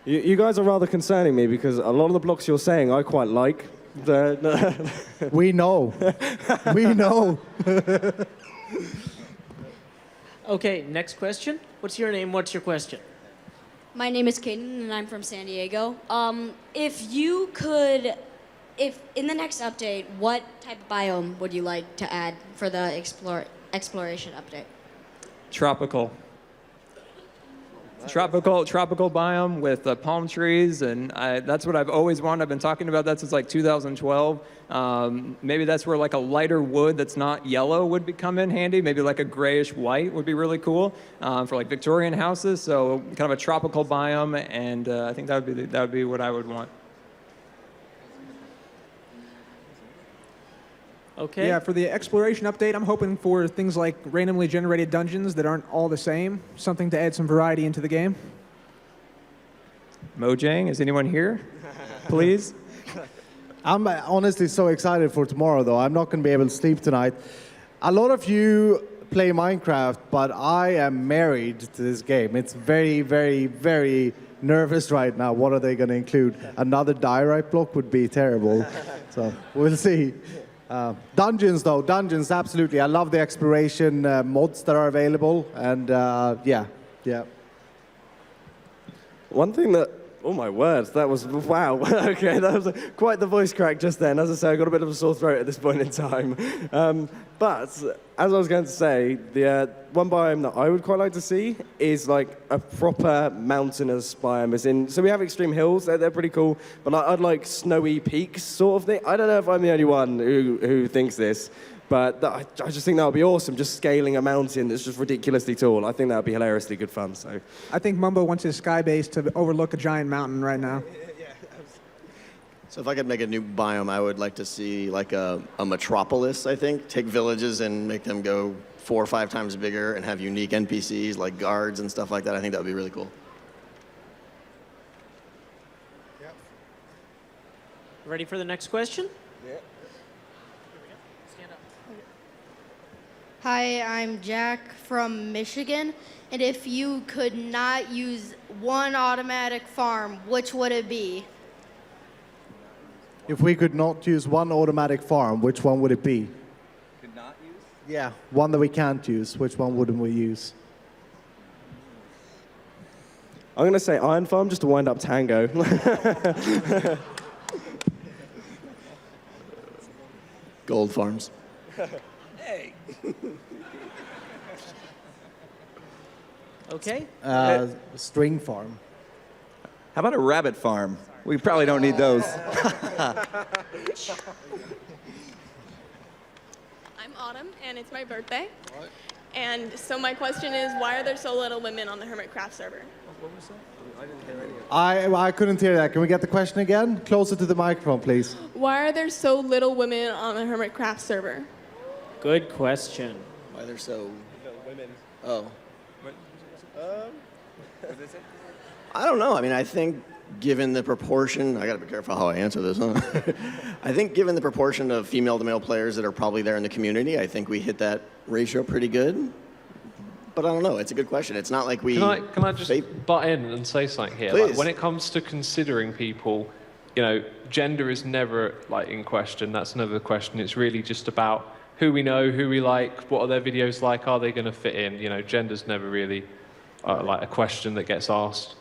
You guys are rather concerning me because a lot of the blocks you're saying I quite like. We know. We know. Okay, next question. What's your name? What's your question? My name is Caden, and I'm from San Diego. If in the next update, what type of biome would you like to add for the exploration update? Tropical. Tropical biome with palm trees, and that's what I've always wanted. I've been talking about that since like 2012. Maybe that's where like a lighter wood that's not yellow would come in handy. Maybe like a grayish white would be really cool for like Victorian houses. So kind of a tropical biome, and I think that would be what I would want. Okay. Yeah, for the exploration update, I'm hoping for things like randomly generated dungeons that aren't all the same, something to add some variety into the game. Mojang, is anyone here? Please? I'm honestly so excited for tomorrow, though. I'm not going to be able to sleep tonight. A lot of you play Minecraft, but I am married to this game. It's very, very, very nervous right now. What are they going to include? Another diorite block would be terrible. So we'll see. Dungeons, though. Dungeons, absolutely. I love the exploration mods that are available. And yeah. One thing that, oh my words, that was, wow. Okay, that was quite the voice crack just then. As I say, I got a bit of a sore throat at this point in time. But as I was going to say, the one biome that I would quite like to see is like a proper mountainous biome. As in, so we have extreme hills, they're pretty cool, but I'd like snowy peaks sort of thing. I don't know if I'm the only one who thinks this, but I just think that would be awesome, just scaling a mountain that's just ridiculously tall. I think that would be hilariously good fun. So I think Mumbo wants his sky base to overlook a giant mountain right now. So if I could make a new biome, I would like to see like a metropolis, I think. Take villages and make them go 4 or 5 times bigger and have unique NPCs like guards and stuff like that. I think that would be really cool. Ready for the next question? Yeah. Hi, I'm Jack from Michigan, and if you could not use one automatic farm, which would it be? If we could not use one automatic farm, which one would it be? Could not use? Yeah, one that we can't use. Which one wouldn't we use? I'm going to say Iron Farm just to wind up Tango. Gold farms. Hey. Okay. String farm. How about a rabbit farm? We probably don't need those. I'm Autumn, and it's my birthday. What? And so my question is, why are there so little women on the Hermitcraft server? What was that? I didn't hear any of I couldn't hear that. Can we get the question again? Closer to the microphone, please. Why are there so little women on the Hermitcraft server? Good question. Why they're so... women. Oh. What did they say? I don't know. I mean, I think given the proportion, I got to be careful how I answer this, huh? I think given the proportion of female to male players that are probably there in the community, I think we hit that ratio pretty good. But I don't know. It's a good question. It's not like we... Can I just butt in and say something here? Please. Like, when it comes to considering people, you know, gender is never like in question. That's never the question. It's really just about who we know, who we like, what are their videos like, are they going to fit in? You know, gender's never really like a question that gets asked.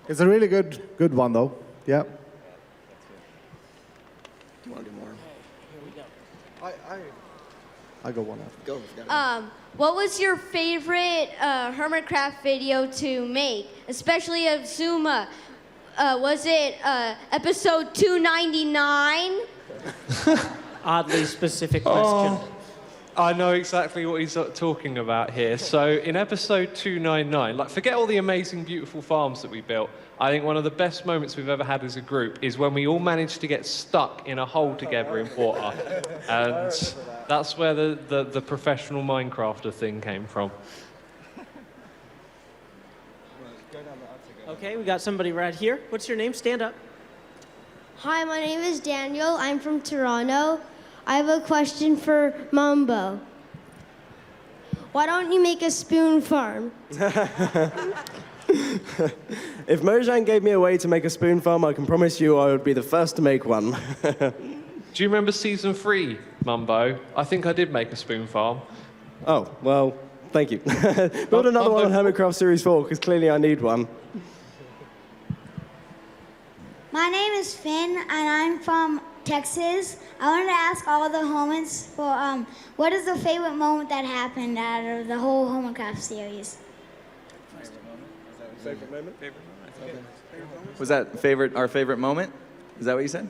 It's a really good one, though. Yeah. Do you want to do more? I go one after. Go. What was your favorite Hermitcraft video to make, especially of Zuma? Was it episode 299? Oddly specific question. I know exactly what he's talking about here. So in episode 299, like forget all the amazing, beautiful farms that we built. I think one of the best moments we've ever had as a group is when we all managed to get stuck in a hole together in water. And that's where the professional Minecrafter thing came from. Okay, we got somebody right here. What's your name? Stand up. Hi, my name is Daniel. I'm from Toronto. I have a question for Mumbo. Why don't you make a spoon farm? If Mojang gave me a way to make a spoon farm, I can promise you I would be the first to make one. Do you remember season 3, Mumbo? I think I did make a spoon farm. Oh, well, Thank you. Build another one on Hermitcraft Series 4, because clearly I need one. My name is Finn, and I'm from Texas. I wanted to ask all the homers for what is the favorite moment that happened out of the whole Hermitcraft series? Favorite moment? Was that our favorite moment? Is that what you said?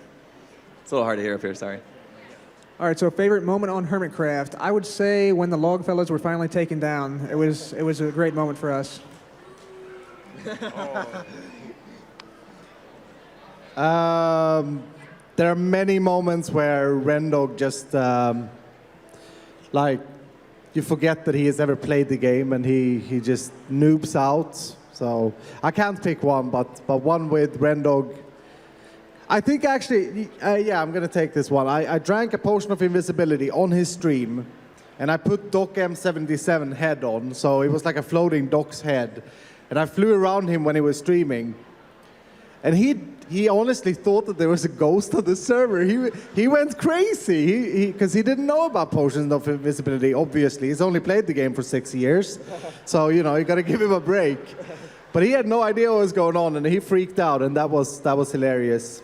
It's a little hard to hear up here, sorry. All right, so favorite moment on Hermitcraft. I would say when the Logfellows were finally taken down. It was a great moment for us. There are many moments where Rendog just, like, you forget that he has ever played the game and he just noobs out. So I can't pick one, but one with Rendog. I think actually, yeah, I'm going to take this one. I drank a potion of invisibility on his stream, and I put Doc M77 head on, so it was like a floating Doc's head. And I flew around him when he was streaming. And he honestly thought that there was a ghost on the server. He went crazy because he didn't know about potions of invisibility, obviously. He's only played the game for 6 years. So, you know, you got to give him a break. But he had no idea what was going on, and he freaked out, and that was hilarious.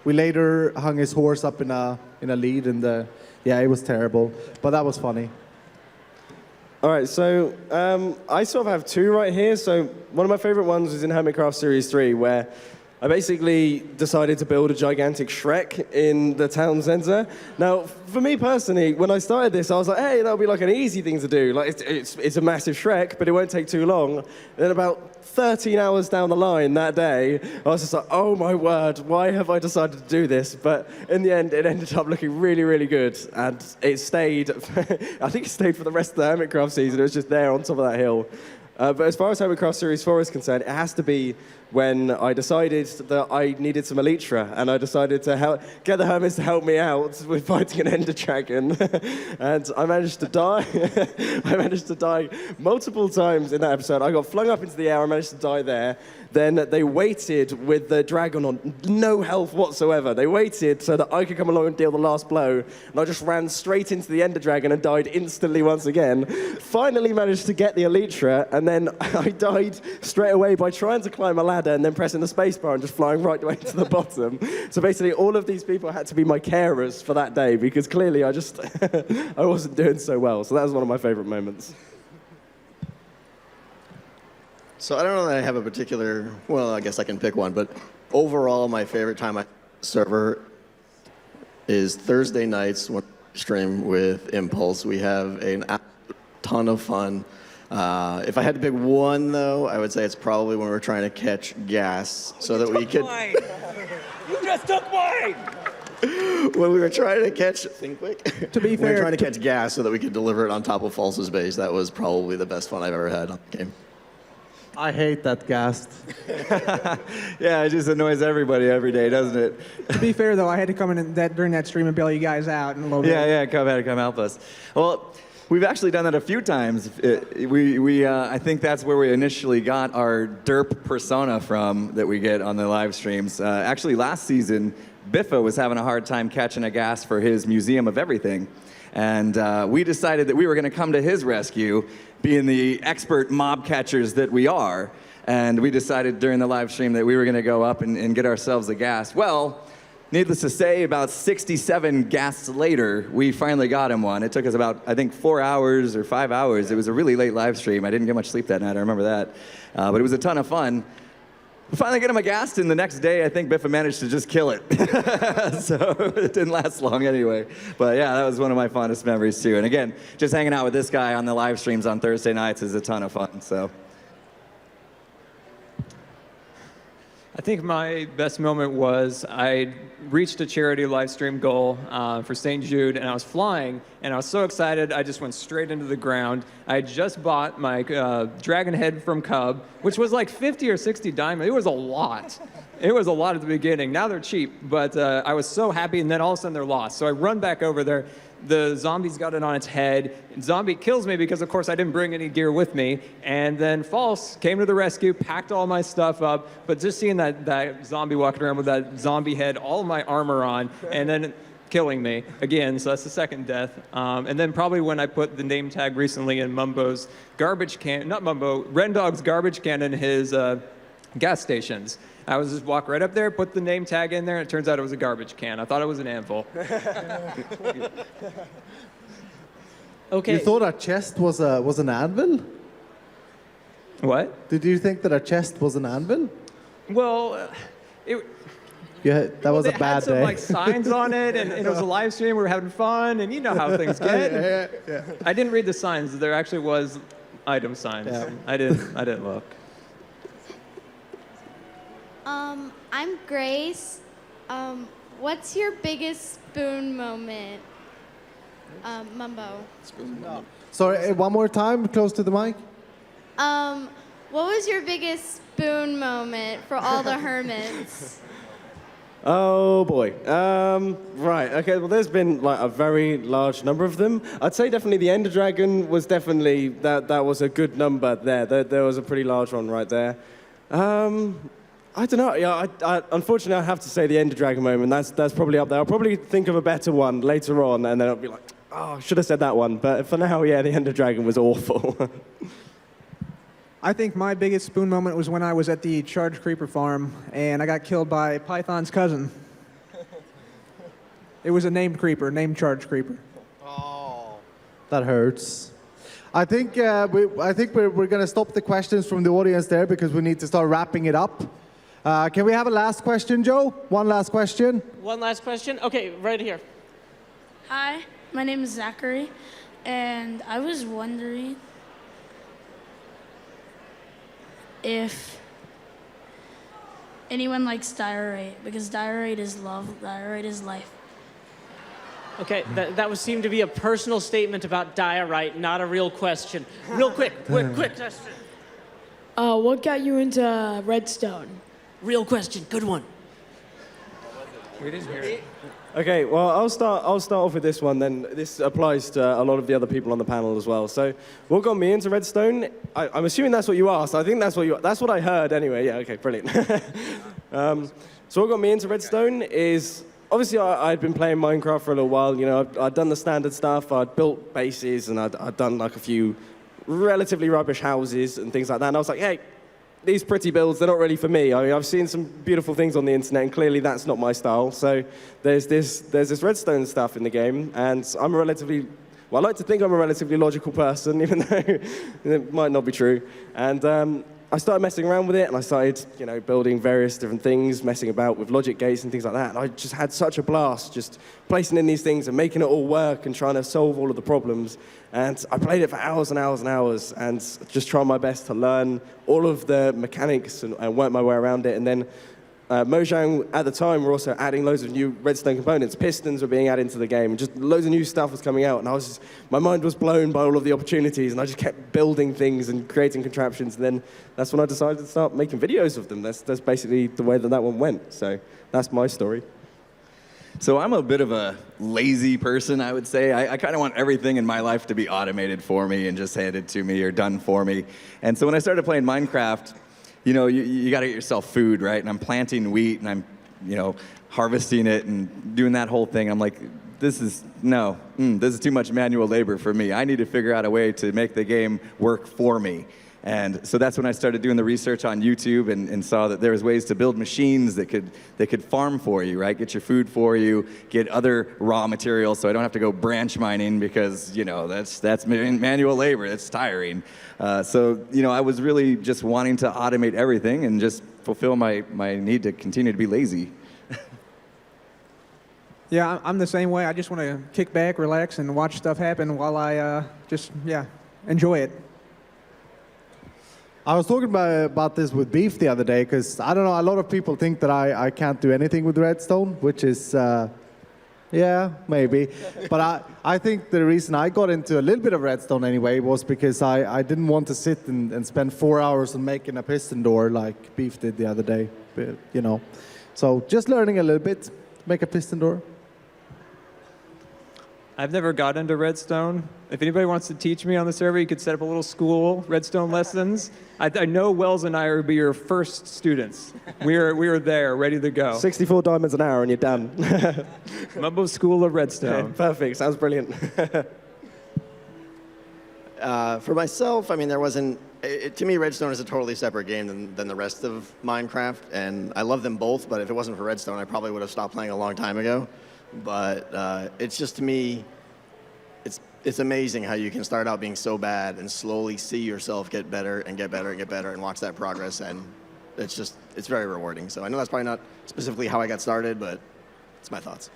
We later hung his horse up in a lead, and yeah, it was terrible, but that was funny. All right, so I sort of have two right here. So one of my favorite ones was in Hermitcraft Series 3, where I basically decided to build a gigantic Shrek in the town center. Now, for me personally, when I started this, I was like, hey, that'll be like an easy thing to do. Like, it's a massive Shrek, but it won't take too long. And then about 13 hours down the line that day, I was just like, oh my word, why have I decided to do this? But in the end, it ended up looking really, really good. And it stayed, I think it stayed for the rest of the Hermitcraft season. It was just there on top of that hill. But as far as Hermitcraft Series 4 is concerned, it has to be when I decided that I needed some Elytra, and I decided to get the Hermits to help me out with fighting an Ender Dragon. And I managed to die. I managed to die multiple times in that episode. I got flung up into the air, I managed to die there. Then they waited with the dragon on no health whatsoever. They waited so that I could come along and deal the last blow, and I just ran straight into the Ender Dragon and died instantly once again. Finally managed to get the Elytra, and then I died straight away by trying to climb a ladder and then pressing the spacebar and just flying right away to the bottom. So basically all of these people had to be my carers for that day, because clearly I just, I wasn't doing so well. So that was one of my favorite moments. So I don't know that I have a particular, well, I guess I can pick one, but overall my favorite time on server is Thursday nights when we stream with Impulse. We have a ton of fun. If I had to pick one, though, I would say it's probably when we're trying to catch gas so that we could... You just took mine! When we were trying to catch... Think quick. To be fair... We were trying to catch gas so that we could deliver it on top of False's base. That was probably the best fun I've ever had on the game. I hate that ghast. Yeah, it just annoys everybody every day, doesn't it? To be fair, though, I had to come in during that stream and bail you guys out in a little bit. Yeah, come help us. Well, we've actually done that a few times. I think that's where we initially got our derp persona from that we get on the live streams. Actually, last season, Biffa was having a hard time catching a gas for his Museum of Everything. And we decided that we were going to come to his rescue, being the expert mob catchers that we are. And we decided during the live stream that we were going to go up and get ourselves a gas. Well, needless to say, about 67 gasts later, we finally got him one. It took us about, I think, 4 hours or 5 hours. It was a really late live stream. I didn't get much sleep that night, I remember that. But it was a ton of fun. We finally get him a ghast, and the next day, I think Biffa managed to just kill it. So it didn't last long anyway. But yeah, that was one of my fondest memories too. And again, just hanging out with this guy on the live streams on Thursday nights is a ton of fun, so. I think my best moment was I reached a charity live stream goal for St. Jude, and I was flying, and I was so excited, I just went straight into the ground. I had just bought my dragon head from Cub, which was like 50 or 60 diamonds. It was a lot. It was a lot at the beginning. Now they're cheap, but I was so happy, and then all of a sudden they're lost. So I run back over there. The zombie's got it on its head. Zombie kills me because, of course, I didn't bring any gear with me. And then False came to the rescue, packed all my stuff up. But just seeing that zombie walking around with that zombie head, all my armor on, and then killing me again, so that's the second death. And then probably when I put the name tag recently in Mumbo's garbage can, not Mumbo, Rendog's garbage can in his gas stations. I was just walk right up there, put the name tag in there, and it turns out it was a garbage can. I thought it was an anvil. Okay. You thought a chest was an anvil? What? Did you think that a chest was an anvil? Well, Yeah, that was a they bad had some day. like signs on it, and it was a live stream. We were having fun, and you know how things get. Yeah. I didn't read the signs. There actually was item signs. Yeah. I didn't look. I'm Grace. What's your biggest spoon moment? Mumbo. Sorry, one more time, close to the mic. What was your biggest spoon moment for all the hermits? Oh boy. Right. Okay. Well, there's been like a very large number of them. I'd say definitely the Ender Dragon was definitely that was a good number there. There was a pretty large one right there. I don't know. Yeah. Unfortunately, I have to say the Ender Dragon moment. That's probably up there. I'll probably think of a better one later on, and then I'll be like, oh, I should have said that one. But for now, yeah, the Ender Dragon was awful. I think my biggest spoon moment was when I was at the Charge Creeper farm and I got killed by Python's cousin. It was a named creeper, named Charge Creeper. That hurts. I think we're going to stop the questions from the audience there because we need to start wrapping it up. Can we have a last question, Joe? One last question. One last question. Okay, right here. Hi, my name is Zachary, and I was wondering if anyone likes diorite, because diorite is love, diorite is life. Okay, that would seem to be a personal statement about diorite, not a real question. Real quick. Question. What got you into redstone? Real question, good one. We didn't hear it. Okay, well, I'll start off with this one then. This applies to a lot of the other people on the panel as well. So what got me into redstone? I'm assuming that's what you asked. I think that's what I heard anyway. Yeah, okay, brilliant. So what got me into redstone is, obviously I'd been playing Minecraft for a little while. You know, I'd done the standard stuff. I'd built bases and I'd done like a few relatively rubbish houses and things like that. And I was like, hey, these pretty builds, they're not really for me. I mean, I've seen some beautiful things on the internet, and clearly that's not my style. So there's this redstone stuff in the game, and I like to think I'm a relatively logical person, even though it might not be true. And I started messing around with it, and I started, building various different things, messing about with logic gates and things like that. And I just had such a blast just placing in these things and making it all work and trying to solve all of the problems. And I played it for hours and hours and hours and just trying my best to learn all of the mechanics and work my way around it. And then Mojang, at the time, were also adding loads of new redstone components. Pistons were being added into the game, and just loads of new stuff was coming out. And my mind was blown by all of the opportunities, and I just kept building things and creating contraptions. And then that's when I decided to start making videos of them. That's basically the way that one went. So that's my story. So I'm a bit of a lazy person, I would say. I kind of want everything in my life to be automated for me and just handed to me or done for me. And so when I started playing Minecraft, you got to get yourself food, right? And I'm planting wheat and I'm, harvesting it and doing that whole thing. I'm like, this is too much manual labor for me. I need to figure out a way to make the game work for me. And so that's when I started doing the research on YouTube and saw that there was ways to build machines that could farm for you, right? Get your food for you, get other raw materials so I don't have to go branch mining because, that's manual labor. It's tiring. So I was really just wanting to automate everything and just fulfill my need to continue to be lazy. Yeah, I'm the same way. I just want to kick back, relax, and watch stuff happen while I enjoy it. I was talking about this with Beef the other day because, I don't know, a lot of people think that I can't do anything with redstone, which is, yeah, maybe. But I think the reason I got into a little bit of redstone anyway was because I didn't want to sit and spend 4 hours on making a piston door like Beef did the other day, So just learning a little bit to make a piston door. I've never got into Redstone. If anybody wants to teach me on the server, you could set up a little school, Redstone lessons. I know Wells and I will be your first students. We are there, ready to go. 64 diamonds an hour and you're done. Mumbo School of Redstone. Perfect, sounds brilliant. For myself, I mean, there wasn't. To me, Redstone is a totally separate game than the rest of Minecraft, and I love them both. But if it wasn't for Redstone, I probably would have stopped playing a long time ago. But it's just, to me, it's amazing how you can start out being so bad and slowly see yourself get better and get better and get better and watch that progress, and it's very rewarding. So I know that's probably not specifically how I got started, but it's my thoughts.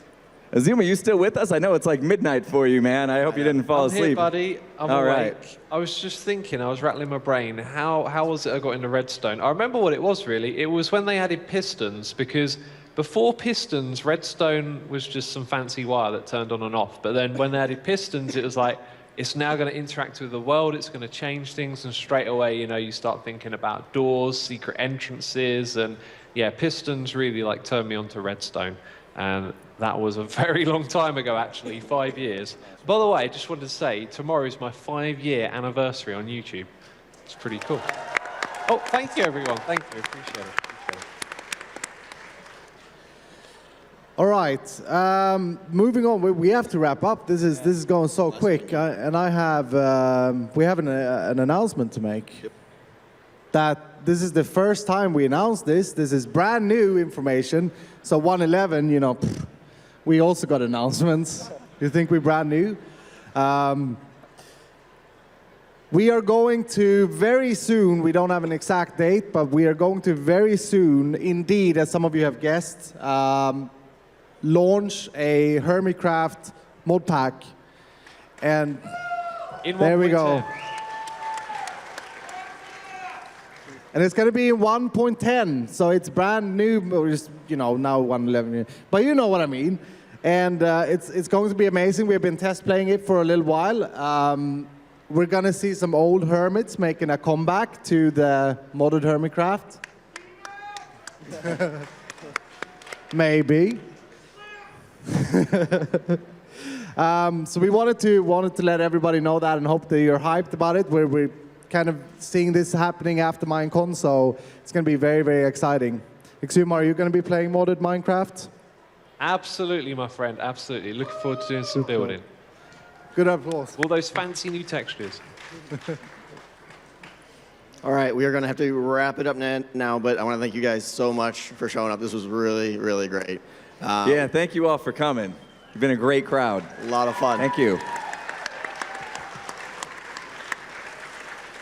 Azuma, you still with us? I know it's like midnight for you, man. I hope you didn't fall I'm asleep. here, buddy. I'm All awake. right. I was just thinking, I was rattling my brain, how was it I got into Redstone? I remember what it was, really. It was when they added pistons, because before pistons, Redstone was just some fancy wire that turned on and off. But then when they added pistons, it was like, it's now going to interact with the world, it's going to change things, and straight away, you know, you start thinking about doors, secret entrances, and yeah, pistons really like turned me on to Redstone. And that was a very long time ago, actually, 5 years. By the way, I just wanted to say, tomorrow's my 5-year anniversary on YouTube. It's pretty cool. Oh, thank you, everyone. Thank you. Appreciate it. All right, moving on. We have to wrap up. This is going so quick, and I have we have an announcement to make. Yep. That this is the first time we announced this. This is brand new information. So 111, you know, we also got announcements. You think we're brand new? We are going to very soon, we don't have an exact date, but we are going to very soon, indeed, as some of you have guessed, launch a Hermitcraft mod pack. And there we go. And it's going to be in 1.10, so it's brand new, or just, you know, now 1.11, but you know what I mean. And it's going to be amazing. We've been test playing it for a little while. We're going to see some old hermits making a comeback to the modded Hermitcraft. Maybe. So we wanted to let everybody know that and hope that you're hyped about it. We're kind of seeing this happening after MINECON, so it's going to be very, very exciting. Exuma, are you going to be playing modded Minecraft? Absolutely, my friend. Absolutely. Looking forward to doing some building. Good applause. All those fancy new textures. All right, we are going to have to wrap it up now, but I want to thank you guys so much for showing up. This was really, really great. Yeah, thank you all for coming. You've been a great crowd. A lot of fun. Thank you.